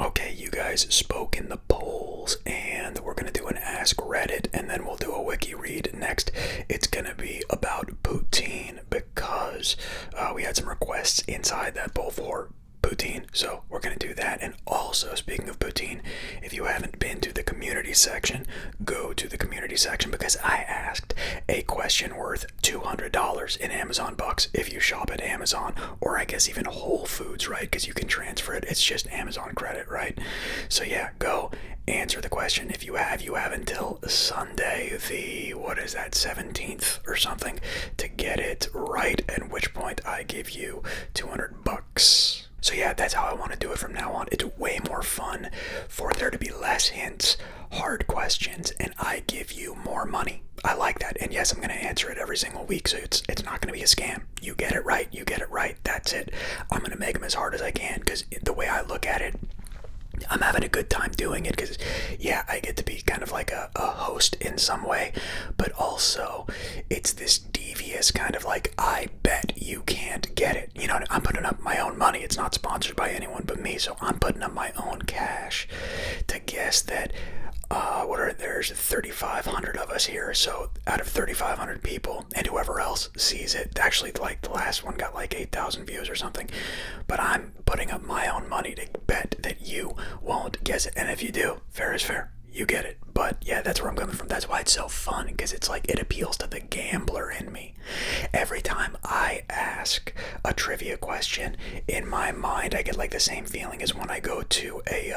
Okay, you guys spoke in the polls, and we're gonna do an Ask Reddit, and then we'll do a wiki read next. It's gonna be about poutine because we had some requests inside that poll for poutine, so we're gonna do that. And also, speaking of poutine, if you haven't been to the community section, go to the community section because I asked a question worth $200 in Amazon bucks if you shop at Amazon, or I guess even Whole Foods, right? Because you can transfer it. It's just Amazon credit, right? So yeah, go answer the question if you have. You have until Sunday, the, what is that, 17th or something, to get it right, at which point I give you 200 bucks. So yeah, that's how I want to do it from now on. It's way more fun for there to be less hints, hard questions, and I give you more money. I like that. And yes, I'm going to answer it every single week, so it's not going to be a scam. You get it right, you get it right. That's it. I'm going to make them as hard as I can because the way I look at it, I'm having a good time doing it because, yeah, I get to be kind of like a host in some way, but also it's this devious kind of like, I bet you can't get it. You know, I'm putting up my own money. It's not sponsored by anyone but me, so I'm putting up my own cash to guess that, there's 3,500 of us here, so out of 3,500 people, and whoever else sees it, actually, like, the last one got like 8,000 views or something, but I'm putting up my own money to bet that you won't guess it, and if you do, fair is fair. You get it. But yeah, that's where I'm coming from. That's why it's so fun, because it's like it appeals to the gambler in me. Every time I ask a trivia question, in my mind I get like the same feeling as when I go to a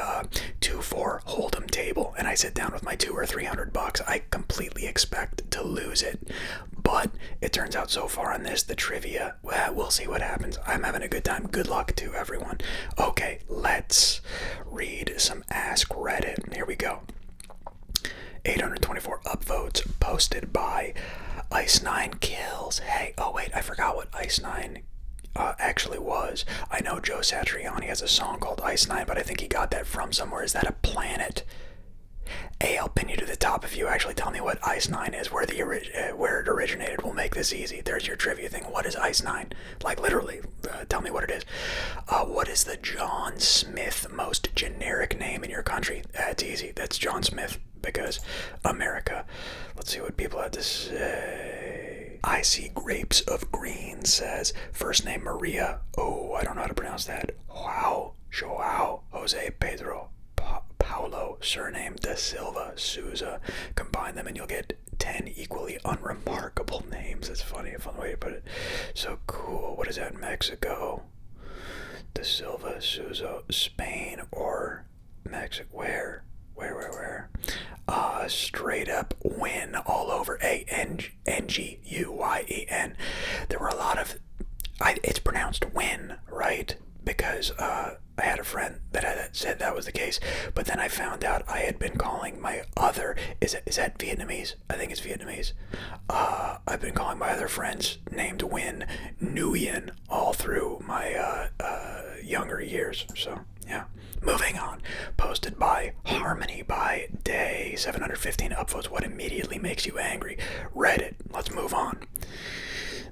2-4 hold'em table and I sit down with my 200 or 300 bucks. I completely expect to lose it. But it turns out so far on this, the trivia, well, we'll see what happens. I'm having a good time. Good luck to everyone. Okay, let's read some Ask Reddit. Here we go. 824 upvotes posted by Ice9 Kills. Hey, oh wait, I forgot what Ice9 actually was. I know Joe Satriani has a song called Ice9, but I think he got that from somewhere. Is that a planet? Hey, I'll pin you to the top if you actually tell me what Ice9 is, where it originated. We'll make this easy. There's your trivia thing. What is Ice9? Like, literally, tell me what it is. What is the John Smith most generic name in your country? It's easy. That's John Smith, because America. Let's see what people have to say. I see Grapes of Green says, first name Maria. Oh, I don't know how to pronounce that. Wow. Joao. Jose Pedro. Paulo, surname Da Silva, Souza. Combine them and you'll get 10 equally unremarkable names. That's funny, a fun way to put it. So cool. What is that? Mexico, Da Silva, Souza, Spain, or Mexico? Where? Straight up win all over. A-N-G-U-Y-E-N. There were a lot of, it's pronounced win, right? Because I had a friend that said that was the case, but then I found out I had been calling my other, is that Vietnamese? I think it's Vietnamese. I've been calling my other friends named Win Nguyen all through my younger years, so yeah. Moving on, posted by Harmony by Day, 715 upvotes. What immediately makes you angry? Reddit. Let's move on.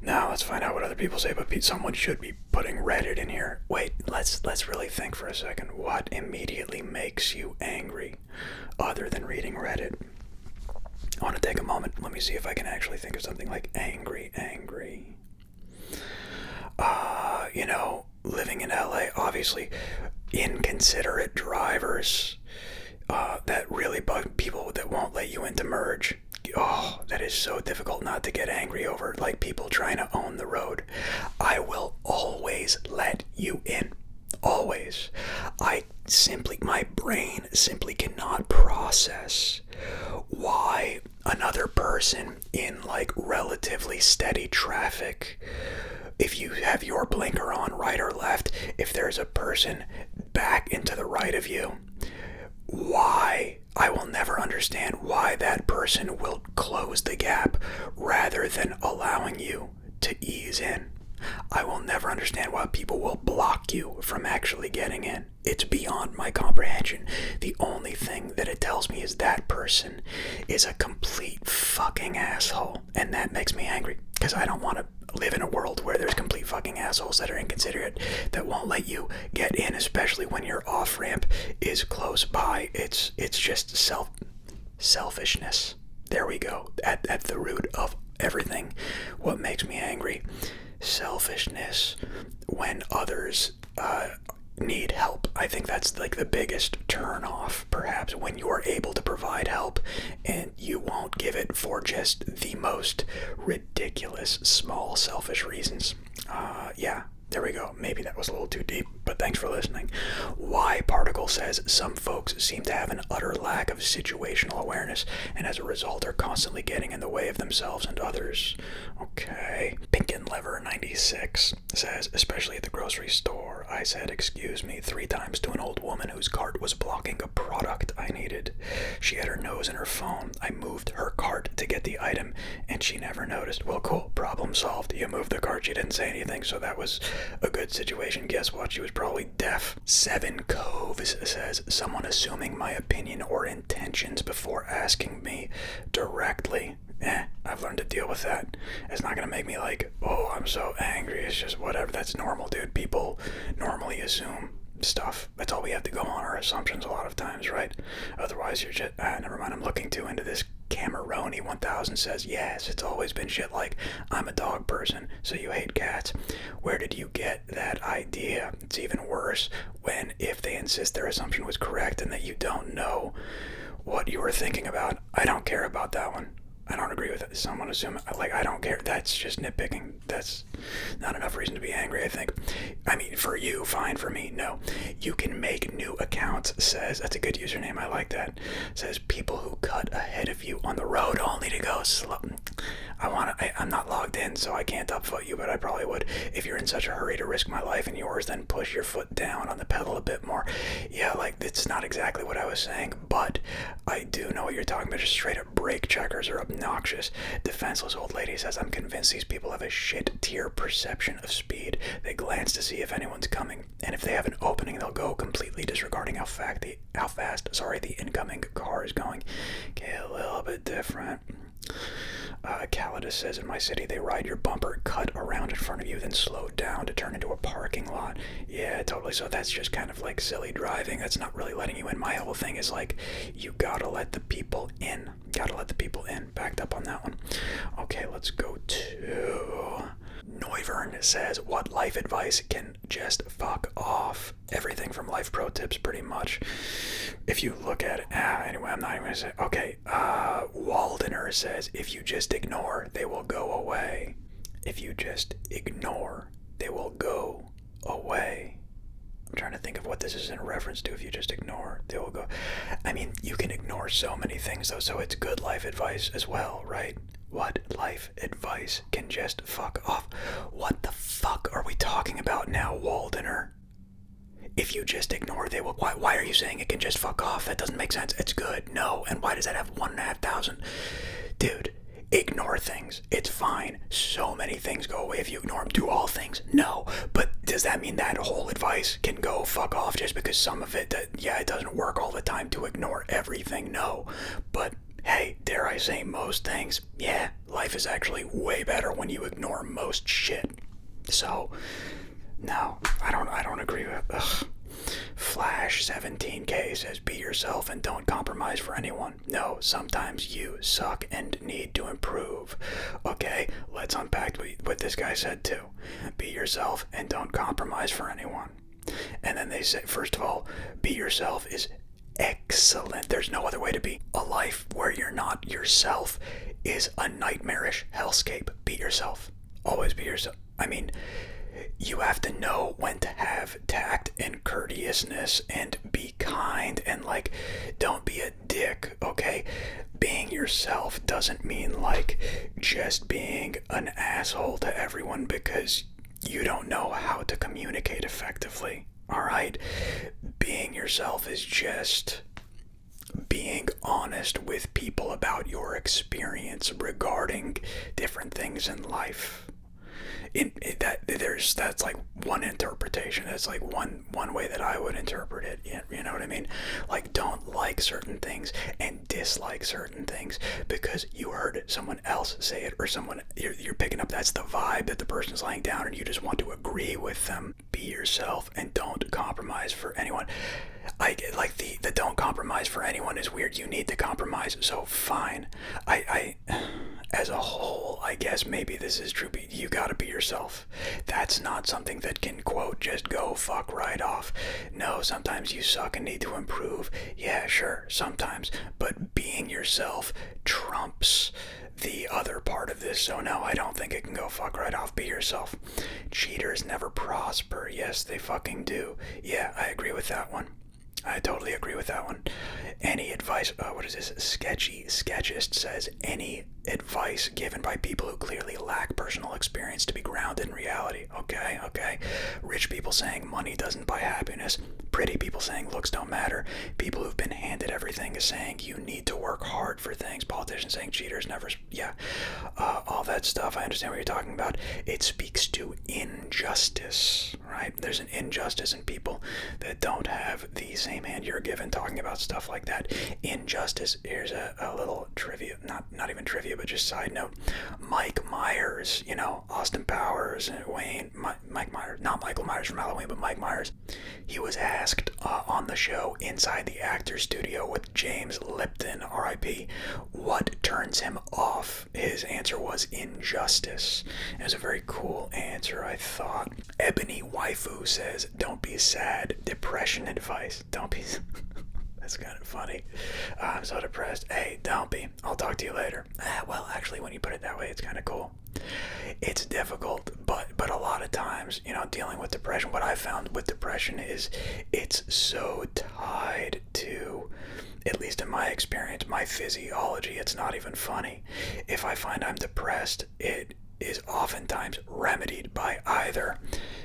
Now let's find out what other people say, but someone should be putting Reddit in here. Wait, let's really think for a second. What immediately makes you angry other than reading Reddit? I want to take a moment. Let me see if I can actually think of something like angry. Living in LA, obviously, inconsiderate drivers that really bug people that won't let you into merge. Oh, that is so difficult not to get angry over, like people trying to own the road. I will always let you in. Always. My brain simply cannot process why another person in like relatively steady traffic, if you have your blinker on right or left, if there's a person back into the right of you, why? I will never understand why that person will close the gap rather than allowing you to ease in. I will never understand why people will block you from actually getting in. It's beyond my comprehension. The only thing that it tells me is that person is a complete fucking asshole, and that makes me angry because I don't want to live in a world where there's complete fucking assholes that are inconsiderate, that won't let you get in, especially when your off-ramp It's just selfishness. There we go. At the root of everything. What makes me angry? Selfishness. When others need help. I think that's like the biggest turn off, perhaps, when you are able to provide help and you won't give it for just the most ridiculous, small, selfish reasons. Yeah, there we go. Maybe that was a little too deep, but thanks for listening. Y Particle says some folks seem to have an utter lack of situational awareness and as a result are constantly getting in the way of themselves and others. Okay. Pink and Lever 96 says, especially at the grocery store, I said excuse me 3 times to an old woman whose cart was blocking a product I needed. She had her nose in her phone. I moved her cart to get the item and she never noticed. Well, cool. Problem solved. You moved the cart. She didn't say anything, so that was a good situation. Guess what? She was probably deaf. 7 Coves says, someone assuming my opinion or intentions before asking me directly. I've learned to deal with that. It's not gonna make me like, oh, I'm so angry. It's just whatever. That's normal, dude. People normally assume stuff. That's all we have to go on, our assumptions a lot of times, right? Otherwise, you're just, never mind. I'm looking too into this. Cameroni 1000 says, yes, it's always been shit like, I'm a dog person, so you hate cats. Where did you get that idea? It's even worse when, if they insist their assumption was correct and that you don't know what you were thinking about. I don't care about that one. I don't agree with it. Someone assuming, like, I don't care. That's just nitpicking. That's not enough reason to be angry, I think. I mean, for you, fine. For me, no. You can make new accounts, says, that's a good username, I like that. Says, people who cut ahead of you on the road only to go slow. I'm not logged in, so I can't upvote you, but I probably would. If you're in such a hurry to risk my life and yours, then push your foot down on the pedal a bit more. Yeah, like, it's not exactly what I was saying, but I do know what you're talking about. Just straight up brake checkers are obnoxious. Defenseless old lady says, I'm convinced these people have a shit tier perception of speed. They glance to see if anyone's coming, and if they have an opening, they'll go, completely disregarding how fast the incoming car is going. Okay, a little bit different. Calidus says, in my city, they ride your bumper, cut around in front of you, then slow down to turn into a parking lot. Yeah, totally. So that's just kind of like silly driving. That's not really letting you in. My whole thing is like, you gotta let the people in. Gotta let the people in. Backed up on that one. Okay, let's go to... Noivern says, what life advice can just fuck off? Everything from life pro tips, pretty much. If you look at it, anyway, I'm not even gonna say. Okay, Waldener says, if you just ignore, they will go away. If you just ignore, they will go away. I'm trying to think of what this is in reference to. If you just ignore, they will go. I mean, you can ignore so many things, though, so it's good life advice as well, right? What life advice can just fuck off? What the fuck are we talking about now, Waldener? If you just ignore, they will... Why are you saying it can just fuck off? That doesn't make sense. It's good. No. And why does that have 1,500? Dude, ignore things. It's fine. So many things go away if you ignore them. Do all things? No. But does that mean that whole advice can go fuck off just because some of it, it doesn't work all the time to ignore everything? No. But... hey, dare I say most things? Yeah, life is actually way better when you ignore most shit. So, no, I don't agree with. Ugh. Flash 17K says, be yourself and don't compromise for anyone. No, sometimes you suck and need to improve. Okay, let's unpack what this guy said too. Be yourself and don't compromise for anyone. And then they say, first of all, be yourself is excellent. There's no other way to be. A life where you're not yourself is a nightmarish hellscape. Be yourself. Always be yourself. I mean, you have to know when to have tact and courteousness and be kind and, like, don't be a dick, okay? Being yourself doesn't mean, like, just being an asshole to everyone because you don't know how to communicate effectively. Alright, being yourself is just being honest with people about your experience regarding different things in life. That's like one interpretation. That's like one way that I would interpret it. You know what I mean? Like, don't like certain things and dislike certain things because you heard someone else say it, or you're picking up that's the vibe that the person's laying down and you just want to agree with them. Be yourself and don't compromise for anyone. I get like the don't compromise compromise for anyone is weird. You need to compromise, so fine. I as a whole, I guess maybe this is true, but you gotta be yourself. That's not something that can, quote, just go fuck right off. No, sometimes you suck and need to improve. Yeah, sure, sometimes. But being yourself trumps the other part of this, so no, I don't think it can go fuck right off. Be yourself. Cheaters never prosper. Yes, they fucking do. Yeah, I agree with that one. I totally agree with that one. Any advice, what is this? Sketchist says, any advice given by people who clearly lack personal experience to be grounded in reality. Okay. Rich people saying money doesn't buy happiness. Pretty people saying looks don't matter. People who've been handed everything is saying you need to work hard for things. Politicians saying cheaters never, yeah. All that stuff, I understand what you're talking about. It speaks to injustice, right? There's an injustice in people that don't have the same hand you're given talking about stuff like that. Injustice. Here's a little trivia, not even trivia, but just side note. Mike Myers, Austin Powers and Wayne, Mike Myers, not Michael Myers from Halloween, but Mike Myers. He was asked on the show Inside the Actors Studio with James Lipton, R.I.P., what turns him off. His answer was injustice. It was a very cool answer, I thought. Ebony Waifu says, don't be sad. Depression advice. Don't be... That's kind of funny. I'm so depressed. Hey, don't be. I'll talk to you later. Well, actually, when you put it that way, it's kind of cool. It's difficult, but a lot of times, dealing with depression, what I found with depression is it's so tied to, at least in my experience, my physiology. It's not even funny. If I find I'm depressed, it is oftentimes remedied by either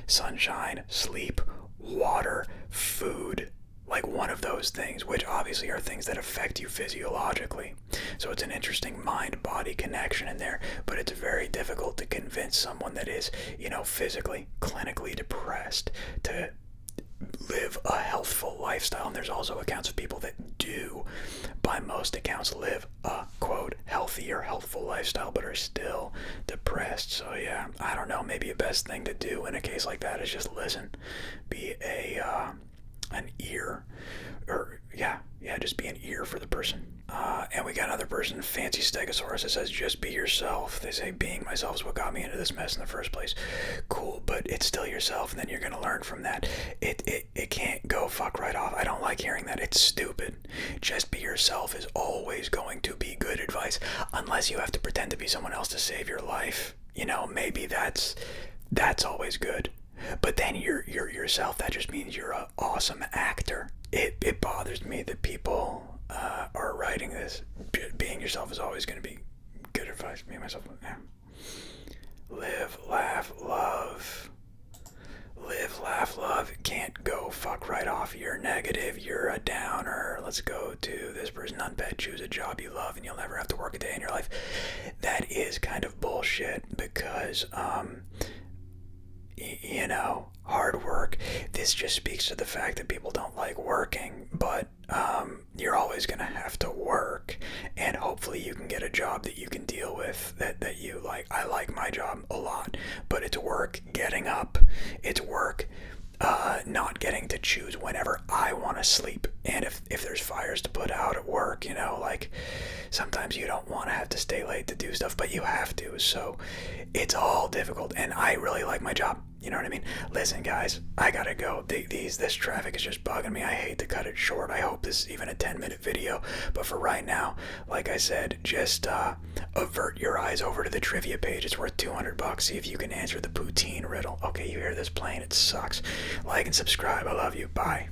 sunshine, sleep, water, food, like one of those things, which obviously are things that affect you physiologically. So it's an interesting mind-body connection in there, but it's very difficult to convince someone that is, physically, clinically depressed to live a healthful lifestyle. And there's also accounts of people that do, by most accounts, live a, quote, healthier, healthful lifestyle, but are still depressed. So yeah, I don't know, maybe a best thing to do in a case like that is just listen. Be an ear, or just be an ear for the person. And we got another person, Fancy Stegosaurus, that says, just be yourself. They say being myself is what got me into this mess in the first place. Cool, but it's still yourself, and then you're gonna learn from that. It can't go fuck right off. I don't like hearing that. It's stupid. Just be yourself is always going to be good advice, unless you have to pretend to be someone else to save your life. Maybe that's always good. But then you're yourself. That just means you're an awesome actor. It bothers me that people are writing this. Being yourself is always going to be good advice. Me and myself. Yeah. Live, laugh, love. Live, laugh, love. Can't go fuck right off. You're negative. You're a downer. Let's go to this person on bed. Choose a job you love and you'll never have to work a day in your life. That is kind of bullshit because, hard work. This just speaks to the fact that people don't like working, but you're always going to have to work, and hopefully you can get a job that you can deal with, that you like. I like my job a lot, but it's work getting up. It's work not getting to choose whenever I want to sleep. And if there's fires to put out at work, sometimes you don't want to have to stay late to do stuff, but you have to. So it's all difficult, and I really like my job. You know what I mean? Listen, guys, I gotta go. This traffic is just bugging me. I hate to cut it short. I hope this is even a 10-minute video. But for right now, like I said, just avert your eyes over to the trivia page. It's worth $200. See if you can answer the Poutine riddle. Okay, you hear this playing. It sucks. Like and subscribe. I love you. Bye.